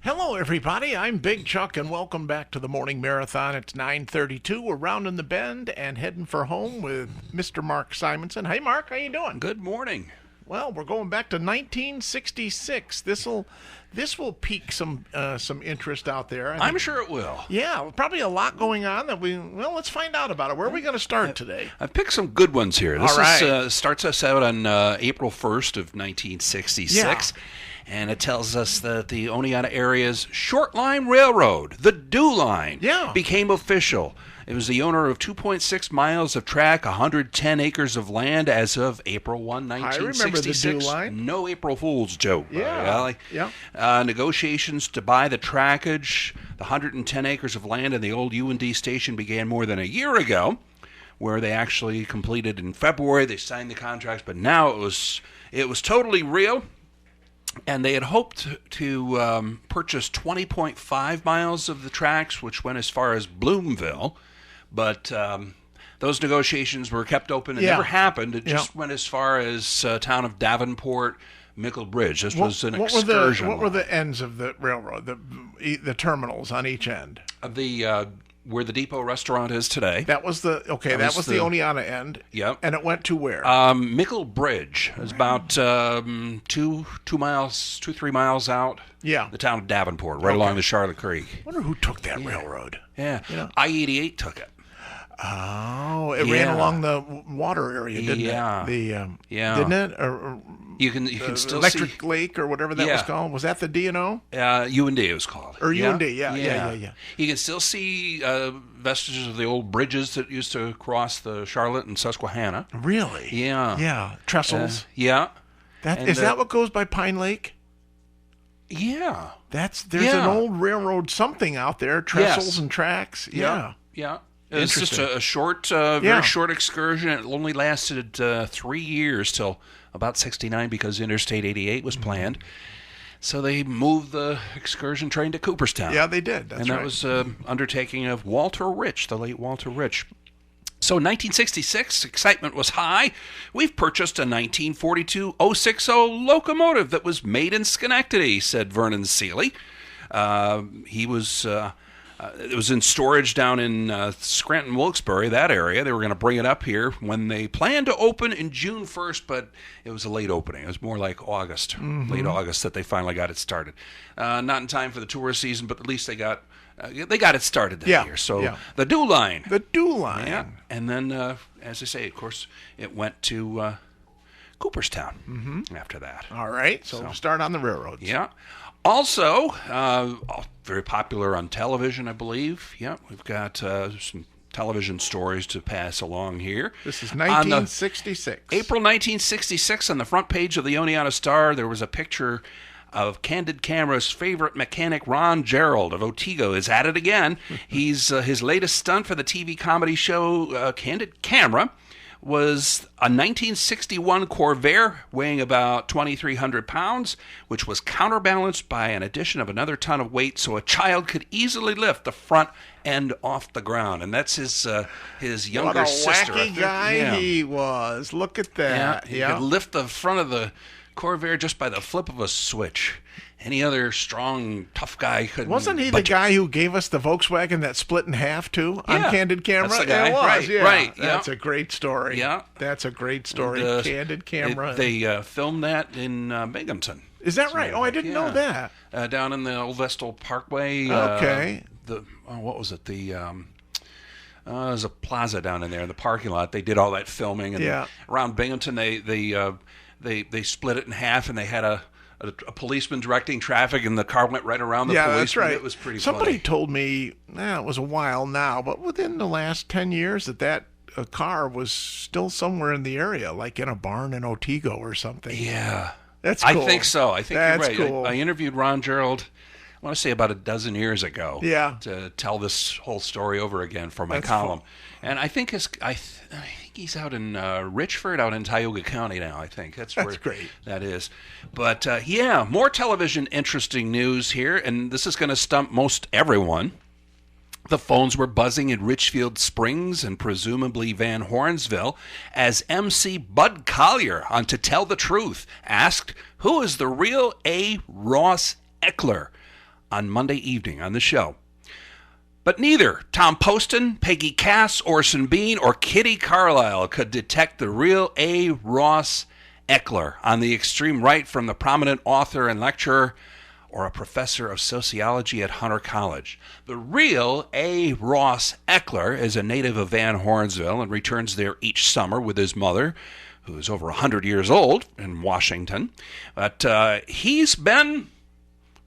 Hello, everybody. I'm Big Chuck, and welcome back to the Morning Marathon. It's 9:32. We're rounding the bend and heading for home with Mr. Mark Simonson. Hey, Mark, how you doing? Good morning. Well, we're going back to 1966. This will pique some interest out there. I'm sure it will. Yeah, probably a lot going on that let's find out about it. Where are we going to start today? I've picked some good ones here. This All right. Starts us out on April 1st of 1966. Yeah. And it tells us that the Oneonta area's short line railroad, the DO line, became official. It was the owner of 2.6 miles of track, 110 acres of land as of April 1, 1966. I remember the DO line. No April Fool's joke. Yeah. Negotiations to buy the trackage, the 110 acres of land in the old U&D station began more than a year ago, where they actually completed in February. They signed the contracts, but now it was totally real. And they had hoped to purchase 20.5 miles of the tracks, which went as far as Bloomville. But those negotiations were kept open. It never happened. It just went as far as town of Davenport, Mickle Bridge. This was an excursion. What were the ends of the railroad, the terminals on each end? Where the Depot restaurant is today. That was the Oneonta end. Yep. And it went to where? Mickle Bridge. It was about 3 miles out. Yeah. The town of Davenport, right along the Charlotte Creek. I wonder who took that railroad. Yeah. I-88 took it. Oh, it ran along the water area, didn't it? Didn't it? Or you can still Electric see Lake or whatever that was called. Was that the D&O? U&D it was called. Or U&D, yeah. You can still see vestiges of the old bridges that used to cross the Charlotte and Susquehanna. Really? Yeah. Yeah. Trestles. Is that what goes by Pine Lake? Yeah. There's an old railroad something out there, trestles and tracks. Yeah. It's just a short, very short excursion. It only lasted 3 years till about 1969 because Interstate 88 was planned. So they moved the excursion train to Cooperstown. Yeah, they did. That's right. That was undertaking of Walter Rich, the late Walter Rich. So 1966, excitement was high. We've purchased a 1942 060 locomotive that was made in Schenectady, said Vernon Seeley. It was in storage down in Scranton, Wilkes-Barre, that area. They were going to bring it up here when they planned to open in June 1st, but it was a late opening. It was more like August, late August, that they finally got it started. Not in time for the tourist season, but at least they got it started that year. So the DO line. The DO line. Yeah. And then, as I say, of course, it went to Cooperstown after that. All right. So start on the railroads. Yeah. Also, very popular on television, I believe. Yeah, we've got some television stories to pass along here. This is 1966. April 1966, on the front page of the Oneonta Star, there was a picture of Candid Camera's favorite mechanic, Ron Gerald of Otsego, is at it again. He's his latest stunt for the TV comedy show Candid Camera was a 1961 Corvair weighing about 2,300 pounds, which was counterbalanced by an addition of another ton of weight so a child could easily lift the front end off the ground. And that's his younger sister. What a wacky guy he was. Look at that. He could lift the front of the Corvair just by the flip of a switch. Any other strong, tough guy couldn't. Wasn't he the guy who gave us the Volkswagen that split in half, too, on Candid Camera? That's the guy. It was, Right. That's a great story. Yeah. That's a great story. Candid Camera. They filmed that in Binghamton. Is that right? Oh, I didn't know that. Down in the Old Vestal Parkway. Okay. What was it? There's a plaza down in there in the parking lot. They did all that filming. And around Binghamton, they split it in half, and they had a policeman directing traffic, and the car went right around the policeman. That's right. It was pretty Somebody funny. told me, it was a while now, but within the last 10 years that car was still somewhere in the area, like in a barn in Otsego or something. Yeah. That's cool. I think so. I think that's you're right. Cool. I interviewed Ron Gerald, I want to say about a dozen years ago. Yeah. To tell this whole story over again for my column. Cool. And I think he's out in Richford, out in Tioga County now, I think. That's great. That is. But, more television interesting news here, and this is going to stump most everyone. The phones were buzzing in Richfield Springs and presumably Van Hornsville as MC Bud Collier on To Tell the Truth asked, "Who is the real A. Ross Eckler?" on Monday evening on the show. But neither Tom Poston, Peggy Cass, Orson Bean, or Kitty Carlisle could detect the real A. Ross Eckler on the extreme right from the prominent author and lecturer or a professor of sociology at Hunter College. The real A. Ross Eckler is a native of Van Hornsville and returns there each summer with his mother, who is over 100 years old, in Washington. But he's been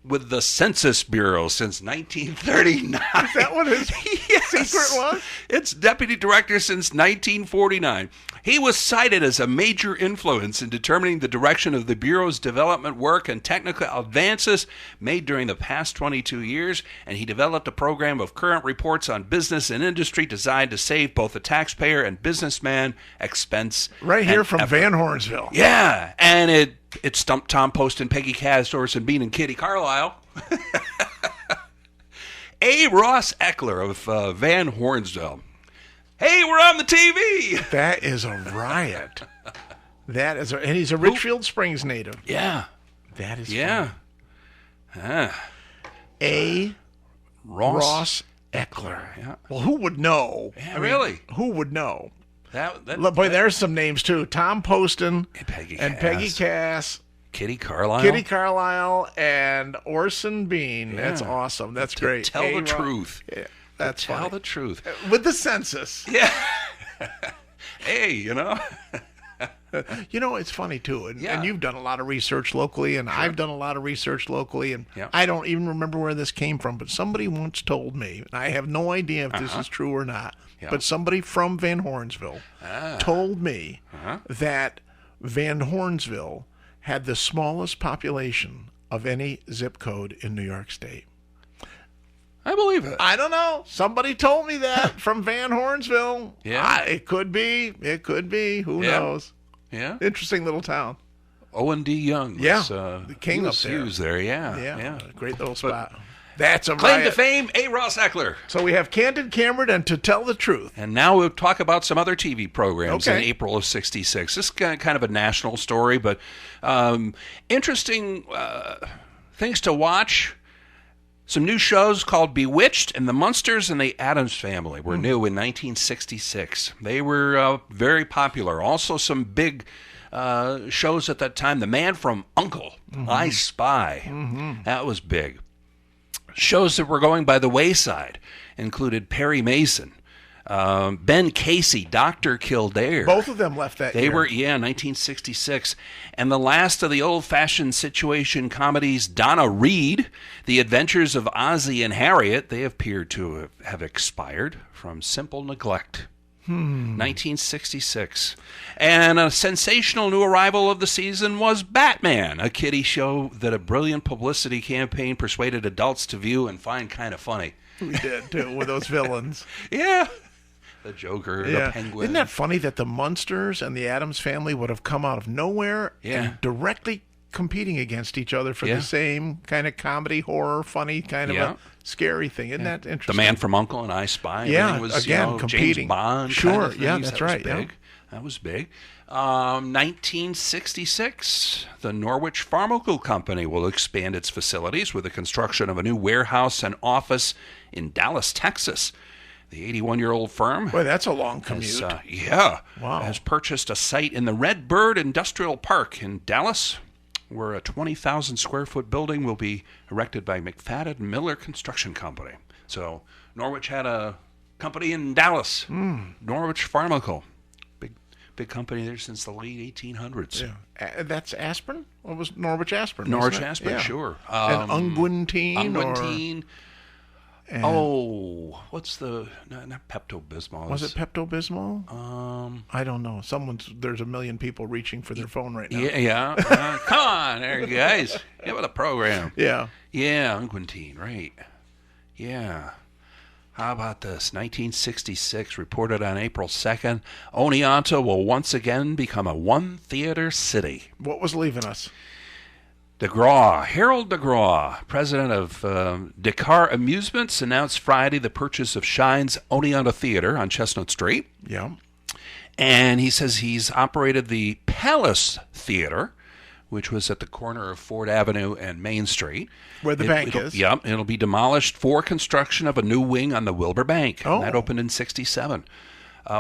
with the Census Bureau since 1939. Is that what his secret was? It's deputy director since 1949. He was cited as a major influence in determining the direction of the Bureau's development work and technical advances made during the past 22 years, and he developed a program of current reports on business and industry designed to save both the taxpayer and businessman expense. Right here from effort. Van Hornsville. Yeah, and it stumped Tom Poston, Peggy Cass, Orson Bean, and Kitty Carlisle. A. Ross Eckler of Van Hornsville. Hey, we're on the TV. That is a riot. And he's a Richfield Springs native. Yeah. That is Yeah. A. Ross Eckler. Yeah. Well, who would know? Yeah, really? Who would know? Boy, there's some names too. Tom Poston and Peggy Cass. Kitty Carlisle. Kitty Carlisle and Orson Bean. Yeah. That's awesome. That's great. Tell the truth. Yeah, that's Tell funny. the truth. With the census. Yeah. Hey, you know. You know, it's funny too. And Yeah. you've done a lot of research locally, and I've done a lot of research locally, and Yeah. I don't even remember where this came from, but somebody once told me, and I have no idea if this is true or not, Yeah. but somebody from Van Hornsville told me that Van Hornsville had the smallest population of any zip code in New York State. I believe it. I don't know. Somebody told me that from Van Hornsville. Yeah. It could be. It could be. Who Yeah. knows? Yeah. Interesting little town. Owen D. Young. Yeah. Was, The king up there. He was there, Yeah. yeah. Great little spot. That's a Claim riot. to fame, A. Ross Eckler. So we have Candid Cameron and To Tell the Truth. And now we'll talk about some other TV programs in Okay. April of '66. This is kind of a national story, but interesting things to watch. Some new shows called Bewitched and The Munsters and the Addams Family were new in 1966. They were very popular. Also some big shows at that time. The Man from U.N.C.L.E., I Spy. That was big. Shows that were going by the wayside included Perry Mason, Ben Casey, Dr. Kildare. Both of them left that year. They were, 1966. And the last of the old-fashioned situation comedies, Donna Reed, The Adventures of Ozzie and Harriet, they appear to have expired from simple neglect. 1966. And a sensational new arrival of the season was Batman, a kiddie show that a brilliant publicity campaign persuaded adults to view and find kind of funny. We did, too, with those villains. Yeah. The Joker, the Penguin. Isn't that funny that the Munsters and the Addams Family would have come out of nowhere and directly competing against each other for the same kind of comedy, horror, funny kind of a scary thing? Isn't that interesting? The Man from U.N.C.L.E. and I Spy. Yeah, was, again, competing. James Bond. Sure, kind of things. yeah, that's right. Was big. That was big. 1966, the Norwich Pharmaceutical Company will expand its facilities with the construction of a new warehouse and office in Dallas, Texas. The 81-year-old firm. Boy, that's a long commute. Has purchased a site in the Red Bird Industrial Park in Dallas, where a 20,000 square foot building will be erected by McFadden Miller Construction Company. So Norwich had a company in Dallas, Norwich Pharmaceutical. Big company there since the late 1800s. Yeah. That's aspirin? What was Norwich aspirin? Norwich aspirin, sure. And unguentine? Unguentine. What's the... not Pepto-Bismol. Was it Pepto-Bismol? I don't know. There's a million people reaching for their phone right now. Yeah. Come on there, you guys. Get with the program. Yeah. Yeah, unguentine, right. Yeah. How about this? 1966, reported on April 2nd, Oneonta will once again become a one-theater city. What was leaving us? Harold DeGraw, president of Descartes Amusements, announced Friday the purchase of Shine's Oneonta Theater on Chestnut Street. Yeah. And he says he's operated the Palace Theater, which was at the corner of Ford Avenue and Main Street. Where the bank is. Yep, it'll be demolished for construction of a new wing on the Wilbur Bank. Oh. And that opened in 1967.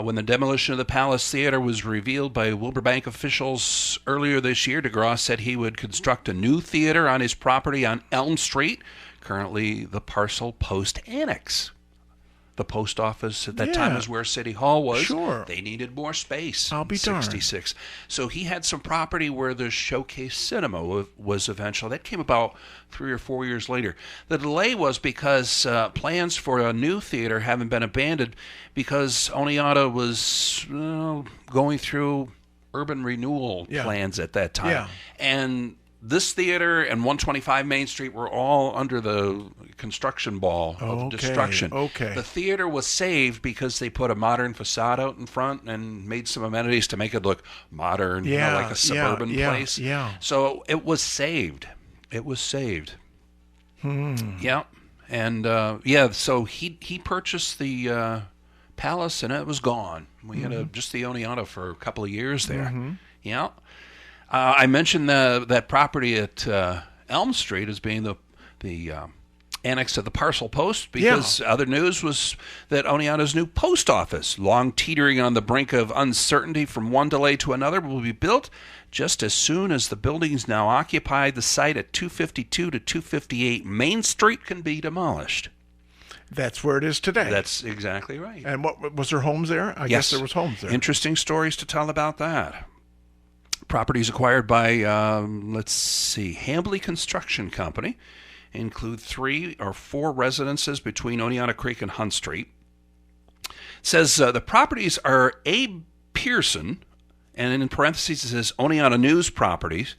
When the demolition of the Palace Theater was revealed by Wilbur Bank officials earlier this year, DeGraw said he would construct a new theater on his property on Elm Street, currently the Parcel Post Annex. The post office at that time is where City Hall was. Sure. They needed more space. I'll be darned. 66. So he had some property where the Showcase Cinema was eventually. That came about 3 or 4 years later. The delay was because plans for a new theater haven't been abandoned because Oneonta was going through urban renewal plans at that time. Yeah. And this theater and 125 Main Street were all under the construction ball of destruction. Okay. The theater was saved because they put a modern facade out in front and made some amenities to make it look modern, like a suburban place. Yeah. So it was saved. It was saved. Yeah. And so he purchased the palace and it was gone. We had just the Oneonta for a couple of years there. Yeah. I mentioned that property at Elm Street as being the annex to the Parcel Post because other news was that Oneonta's new post office, long teetering on the brink of uncertainty from one delay to another, will be built just as soon as the buildings now occupied the site at 252 to 258 Main Street can be demolished. That's where it is today. That's exactly right. And what was there homes there? I guess there was homes there. Interesting stories to tell about that. Properties acquired by, Hambley Construction Company include 3 or 4 residences between Oneonta Creek and Hunt Street. It says the properties are Abe Pearson, and in parentheses it says Oneonta News Properties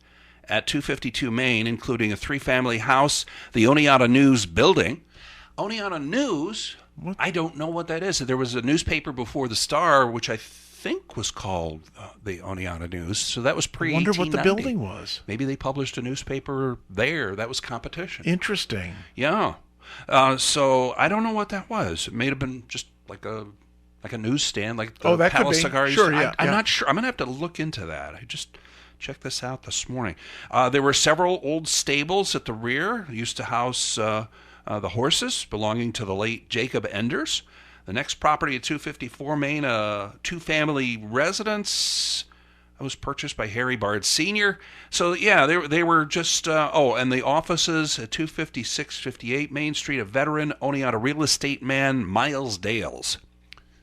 at 252 Main, including a 3-family house, the Oneonta News Building. Oneonta News, I don't know what that is. There was a newspaper before the Star, which I think was called the Oneonta News. So that was pre-1890. I wonder what the building was. Maybe they published a newspaper there. That was competition. Interesting. Yeah. So I don't know what that was. It may have been just like a newsstand, like the that Palace could be. Cigar. Sure, I'm not sure. I'm going to have to look into that. I just checked this out this morning. There were several old stables at the rear. It used to house the horses belonging to the late Jacob Enders. The next property at 254 Main, a 2-family residence, was purchased by Harry Bard Sr. So, yeah, they were just, and the offices at 256-58 Main Street, a veteran Oneonta real estate man, Miles Dales.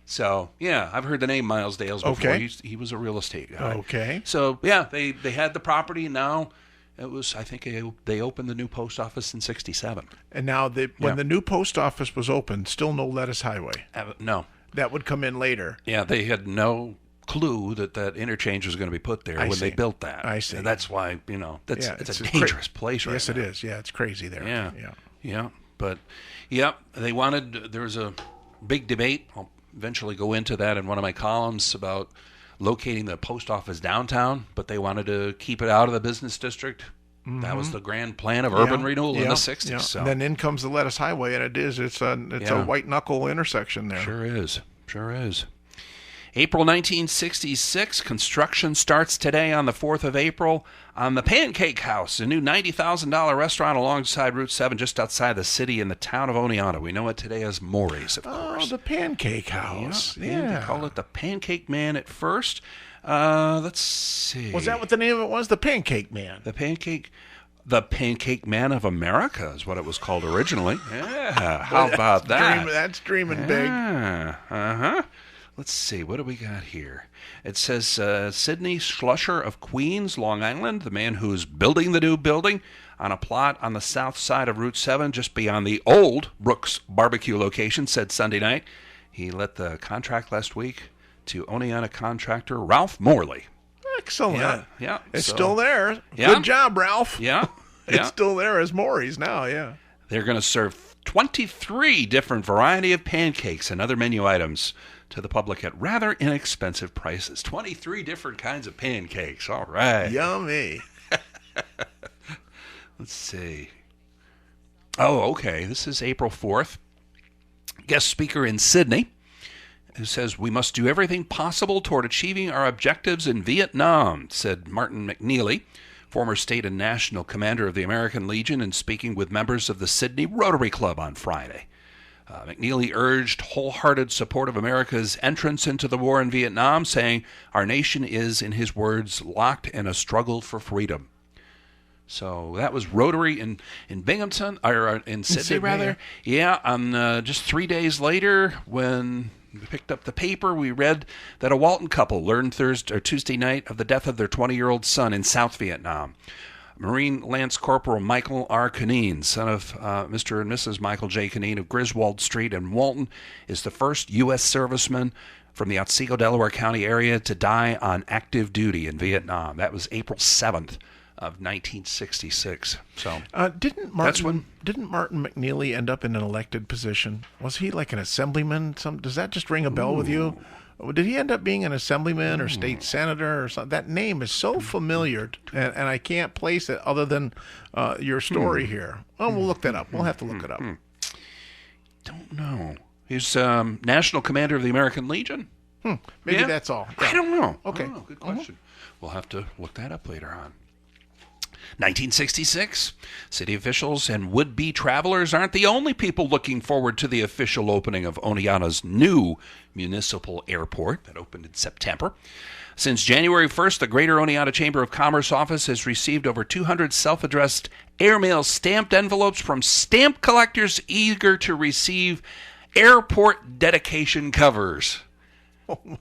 So, yeah, I've heard the name Miles Dales before. Okay. He was a real estate guy. Okay. So, yeah, they had the property. Now it was, I think they opened the new post office in 1967. And now when the new post office was opened, still no Lettuce Highway. No. That would come in later. Yeah, they had no clue that interchange was going to be put there when they built that. I see. And that's why, it's a dangerous place right now. Yes, it is. Yeah, it's crazy there. Yeah. But, they wanted, there was a big debate. I'll eventually go into that in one of my columns about locating the post office downtown, but they wanted to keep it out of the business district. That was the grand plan of urban renewal in the 60s. Yeah. So. And then in comes the Lettuce Highway, and it's a white knuckle intersection there. Sure is. April 1966, construction starts today on the 4th of April on the Pancake House, a new $90,000 restaurant alongside Route 7 just outside the city in the town of Oneonta. We know it today as Maury's, of course. Oh, the Pancake House. Yeah. They call it the Pancake Man at first. Let's see. Was that what the name of it was? The Pancake Man. The Pancake Man of America is what it was called originally. Yeah, how about that? That's dreaming big. Uh-huh. Let's see, what do we got here? It says Sidney Schlusher of Queens, Long Island, the man who's building the new building on a plot on the south side of Route 7, just beyond the old Brooks Barbecue location, said Sunday night. He let the contract last week to Oneonta contractor Ralph Morley. Excellent. Yeah. It's still there. Yeah. Good job, Ralph. Yeah. It's still there as Maury's now, yeah. They're going to serve 23 different variety of pancakes and other menu items to the public at rather inexpensive prices. 23 different kinds of pancakes. All right. Yummy. Let's see. Oh, okay. This is April 4th. Guest speaker in Sydney who says, "We must do everything possible toward achieving our objectives in Vietnam," said Martin McNeely, former state and national commander of the American Legion, and speaking with members of the Sydney Rotary Club on Friday. McNeely urged wholehearted support of America's entrance into the war in Vietnam, saying, "Our nation is, in his words, locked in a struggle for freedom." So that was Rotary in Binghamton, or in Sydney, rather. Yeah, just 3 days later, when we picked up the paper, we read that a Walton couple learned Tuesday night of the death of their 20-year-old son in South Vietnam. Marine Lance Corporal Michael R. Canine, son of Mr. and Mrs. Michael J. Canine of Griswold Street in Walton, is the first U.S. serviceman from the Otsego, Delaware County area to die on active duty in Vietnam. That was April 7th of 1966. So didn't Martin McNeely end up in an elected position? Was he like an assemblyman? Does that just ring a bell with you? Did he end up being an assemblyman or state senator or something? That name is so familiar, and I can't place it other than your story here. Oh, we'll look that up. We'll have to look it up. Don't know. He's national commander of the American Legion. Maybe that's all. Yeah. I don't know. Okay. Good question. We'll have to look that up later on. 1966, city officials and would-be travelers aren't the only people looking forward to the official opening of Oneonta's new municipal airport that opened in September. Since January 1st, the Greater Oneonta Chamber of Commerce office has received over 200 self-addressed airmail stamped envelopes from stamp collectors eager to receive airport dedication covers. Oh, my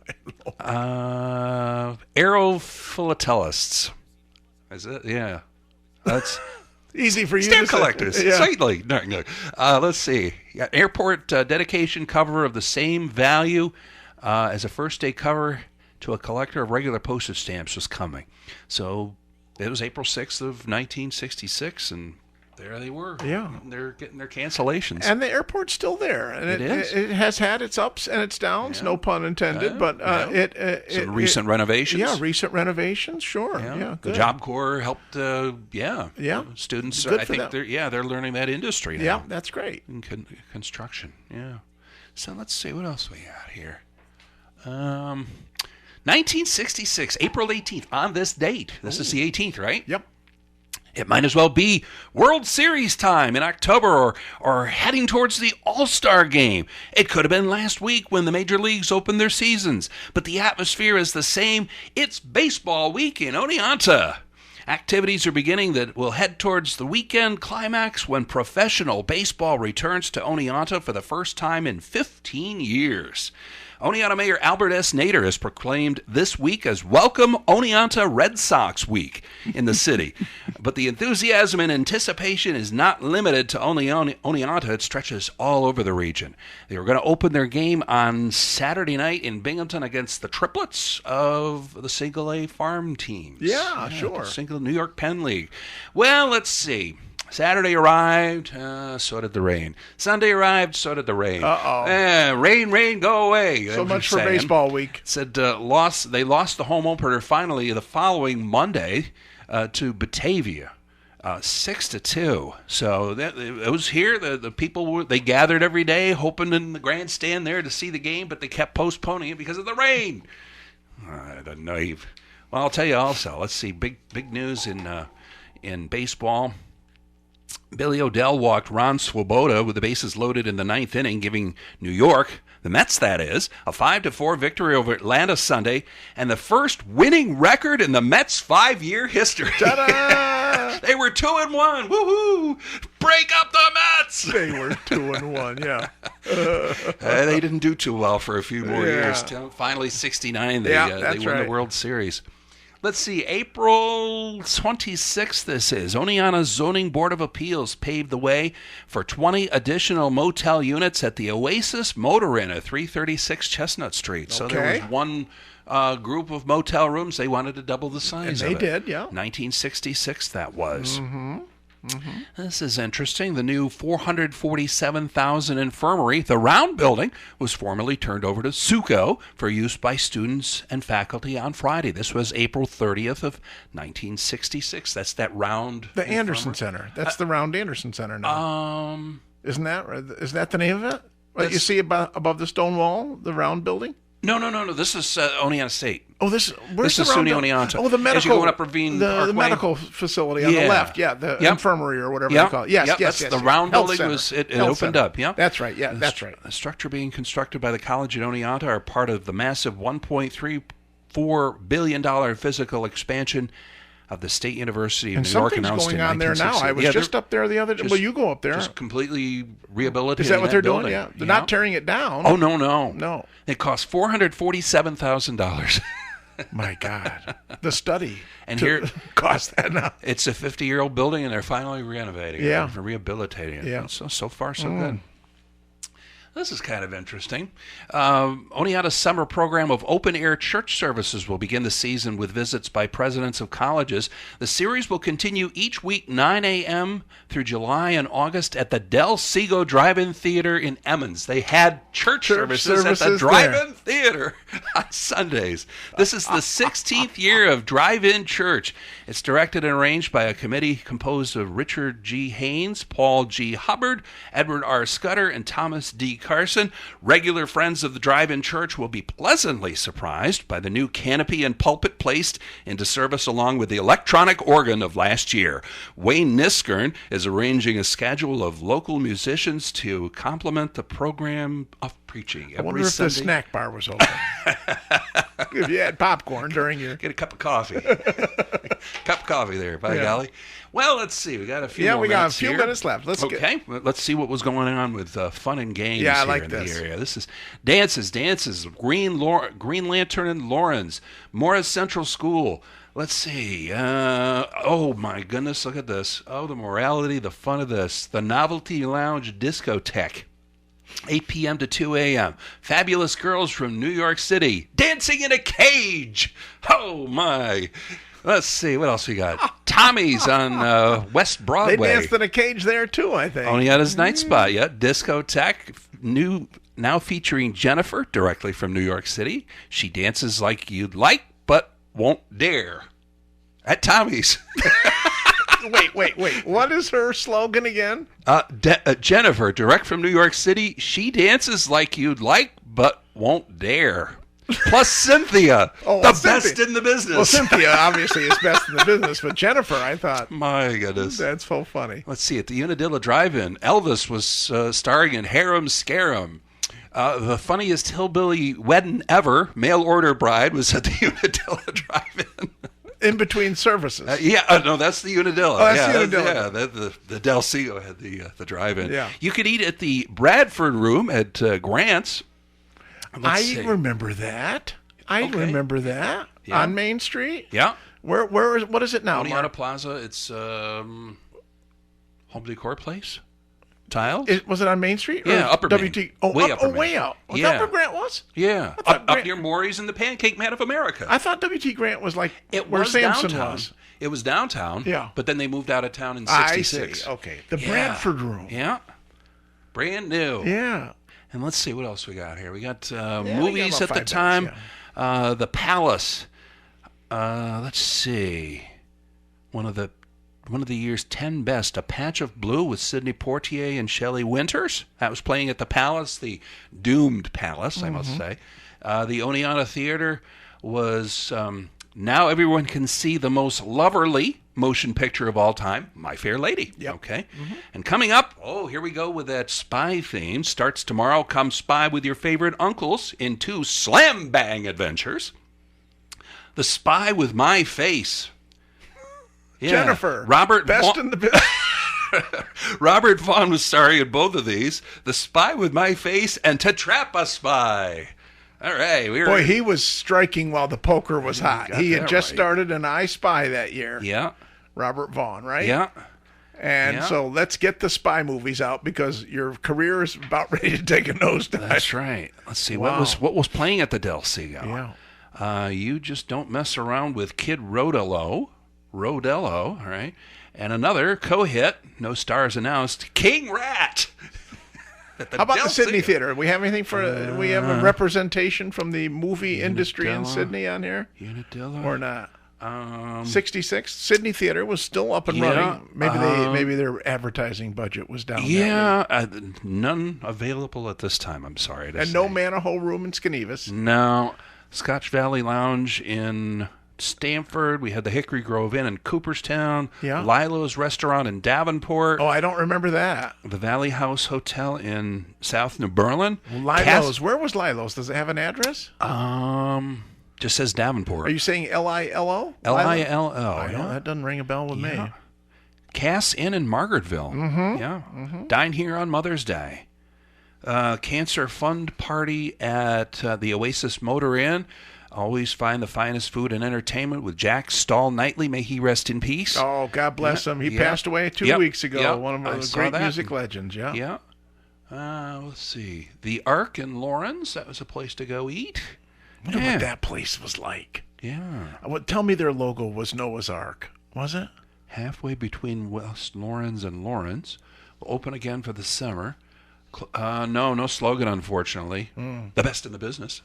Lord. Aerophilatelists. Is it? Yeah. That's easy for you stamp to collectors. say. Yeah. Certainly. No. Let's see. Airport dedication cover of the same value as a first-day cover to a collector of regular postage stamps was coming. So it was April 6th of 1966, and there they were. Yeah. They're getting their cancellations. And the airport's still there. And it is. It has had its ups and its downs, no pun intended. But some recent renovations. Yeah, recent renovations, sure. Yeah, good. The Job Corps helped, students, good I think they're learning that industry now. Yeah, that's great. In construction, yeah. So let's see, what else we got here? 1966, April 18th, on this date. This is the 18th, right? Yep. It might as well be World Series time in October or heading towards the All-Star game. It could have been last week when the major leagues opened their seasons, but the atmosphere is the same. It's baseball week in Oneonta. Activities are beginning that will head towards the weekend climax when professional baseball returns to Oneonta for the first time in 15 years. Oneonta Mayor Albert S. Nader has proclaimed this week as Welcome Oneonta Red Sox Week in the city. But the enthusiasm and anticipation is not limited to only Oneonta. It stretches all over the region. They were going to open their game on Saturday night in Binghamton against the triplets of the Single A farm teams. Yeah, sure. Single New York Penn League. Well, let's see. Saturday arrived, so did the rain. Sunday arrived, so did the rain. Rain, go away. So much for baseball week. Said they lost the home opener finally the following Monday to Batavia, 6-2. So it was here. The people they gathered every day, hoping in the grandstand there to see the game, but they kept postponing it because of the rain. I don't know. Well, I'll tell you also. Let's see. Big news in baseball. Billy O'Dell walked Ron Swoboda with the bases loaded in the ninth inning, giving New York, the Mets that is, a 5-4 victory over Atlanta Sunday, and the first winning record in the Mets' 5-year history. Ta-da! They were 2-1. Woohoo! Break up the Mets! They were 2-1, yeah. They didn't do too well for a few more years. Finally, 69, they won the World Series. Let's see, April 26th this is. Oneonta's Zoning Board of Appeals paved the way for 20 additional motel units at the Oasis Motor Inn at 336 Chestnut Street. So there was one group of motel rooms. They wanted to double the size of it. And they did, yeah. 1966 that was. Mm-hmm. Mm-hmm. This is interesting. The new 447,000 infirmary, the Round Building, was formally turned over to SUCO for use by students and faculty on Friday. This was April 30th of 1966. That's that Round. The Anderson Center. That's the Round Anderson Center now. Isn't that right? Is that the name of it? What you see above the stone wall, the Round Building? No. This is Oneonta State. Oh, this is SUNY Oneonta. Oh, the medical. As you're going up Ravine Parkway. The medical facility on the left. Yeah, the infirmary or whatever they call it. Yes. The round building it opened up. Yeah, that's right. Yeah, that's right. The structure being constructed by the college at Oneonta are part of the massive $1.34 billion physical expansion of the State University of New York, announced in 1960. Something's going on there now. I was just up there the other day. Well, you go up there. Just completely rehabilitating. Is that what they're building. doing? Yeah, they're not tearing it down. Oh no. It cost $447,000. My God, the study and here cost that now. It's a 50-year-old building, and they're finally renovating it and rehabilitating it. Yeah, so far so good. This is kind of interesting. Oneonta's summer program of open-air church services will begin the season with visits by presidents of colleges. The series will continue each week 9 a.m. through July and August at the Del Seago Drive-In Theater in Emmons. They had church services at the Drive-In Theater on Sundays. This is the 16th year of Drive-In Church. It's directed and arranged by a committee composed of Richard G. Haynes, Paul G. Hubbard, Edward R. Scudder, and Thomas D. Carson. Regular friends of the Drive-In Church will be pleasantly surprised by the new canopy and pulpit placed into service along with the electronic organ of last year. Wayne Niskern is arranging a schedule of local musicians to complement the program of preaching every I wonder if Sunday. the snack bar was open. If you had popcorn during your... Get a cup of coffee. Cup of coffee there, by golly. Well, let's see. We got a few more minutes. Yeah, we got a few minutes left. Let's see what was going on with fun and games I here like in this. the area. This is dances, Green Lantern and Lawrence, Morris Central School. Let's see. Oh, my goodness, look at this. Oh, the morality, the fun of this. The Novelty Lounge Discotheque. 8 p.m. to 2 a.m. Fabulous girls from New York City dancing in a cage. Oh, my. Let's see. What else we got? Tommy's on West Broadway. They danced in a cage there, too, I think. Oneonta's Night Spot, yeah. Discotheque. Now featuring Jennifer, directly from New York City. She dances like you'd like, but won't dare. At Tommy's. Wait. What is her slogan again? Jennifer, direct from New York City. She dances like you'd like, but won't dare. Plus Cynthia, best in the business. Well, Cynthia obviously is best in the business, but Jennifer, I thought. My goodness. That's so funny. Let's see. At the Unadilla Drive-In, Elvis was starring in Harem Scarum. The funniest hillbilly wedding ever, mail order bride, was at the Unadilla Drive-In. In between services. No, that's the Unadilla. Oh, that's the Unadilla. The Del Seago had the drive-in. Yeah. You could eat at the Bradford Room at Grant's. I remember that. Remember that. Yeah. On Main Street? Yeah. What is it now? Oneonta Plaza. It's Home Decor Place. Tile? Was it on Main Street? Yeah, Upper Main. Way out. Yeah. Upper Grant was? Yeah. Up near Maury's and the Pancake Man of America. I thought W.T. Grant was like where Simonson was. It was downtown. Yeah. But then they moved out of town in 66. I see. Okay. The Bradford Room. Yeah. Brand new. Yeah. And let's see what else we got here. We got movies at the time. The Palace. Let's see. One of the year's 10 best, A Patch of Blue with Sidney Poitier and Shelley Winters. That was playing at the Palace, the doomed Palace, I must say. The Oneonta Theater was Now Everyone Can See the Most Loverly motion picture of all time, My Fair Lady. Yep. Okay. And coming up, here we go with that spy theme. Starts tomorrow. Come spy with your favorite uncles in 2 slam bang adventures. The Spy with My Face. Yeah. Jennifer. Robert in the business. Robert Vaughn was starring in both of these. The Spy with My Face and To Trap a Spy. All right. Boy, he was striking while the poker was hot. He had just started an I Spy that year. Yeah. Robert Vaughn, right? Yeah. And so let's get the spy movies out because your career is about ready to take a nosedive. That's right. Let's see. Wow. What was playing at the Del Seago? Yeah. You Just Don't Mess Around with Kid Rodello, all right. And another co-hit, no stars announced, King Rat. How about the Sydney Theater? We have anything for? We have a representation from the movie industry in Sydney on here, Unadilla, or not? 66. Sydney Theater was still up and running. Maybe their advertising budget was down. Yeah, none available at this time. I'm sorry to say. And no Manahoe Room in Skenevis. No, Scotch Valley Lounge in Stamford. We had the Hickory Grove Inn in Cooperstown. Yeah. Lilo's Restaurant in Davenport. Oh, I don't remember that. The Valley House Hotel in South New Berlin. Lilo's. Where was Lilo's? Does it have an address? Just says Davenport. Are you saying Lilo? Lilo. That doesn't ring a bell with me. Cass Inn in Margaretville. Mm-hmm. Yeah. Mm-hmm. Dine here on Mother's Day. Cancer Fund Party at the Oasis Motor Inn. Always find the finest food and entertainment with Jack Stahl Knightley. May he rest in peace. Oh, God bless him. He passed away 2 weeks ago. One of the great music legends. Yeah. Let's see. The Ark in Lawrence. That was a place to go eat. I wonder what that place was like. Yeah. Tell me their logo was Noah's Ark. Was it? Halfway between West Lawrence and Lawrence. We'll open again for the summer. No slogan, unfortunately. The best in the business.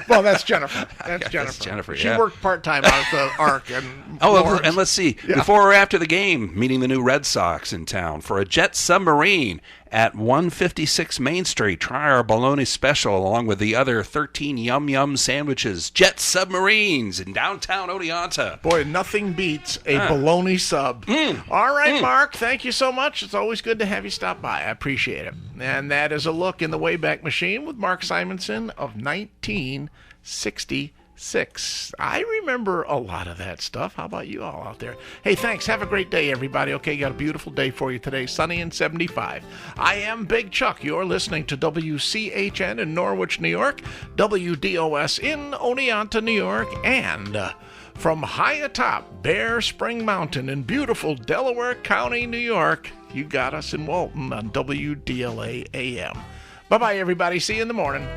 Well, that's Jennifer. That's Jennifer. She worked part-time out at the Ark. And let's see. Before or after the game, meeting the new Red Sox in town for a jet submarine at 156 Main Street. Try our bologna special along with the other 13 yum-yum sandwiches. Jet submarines in downtown Oneonta. Boy, nothing beats a bologna sub. All right, Mark, thank you so much. It's always good to have you stop by. I appreciate it. And that is a look in the Wayback Machine with Mark Simonson of 1966. I remember a lot of that stuff. How about you all out there? Hey, thanks. Have a great day, everybody. Okay, got a beautiful day for you today. Sunny and 75. I am Big Chuck. You're listening to WCHN in Norwich, New York, WDOS in Oneonta, New York, and from high atop Bear Spring Mountain in beautiful Delaware County, New York, you got us in Walton on WDLA AM. Bye-bye, everybody. See you in the morning.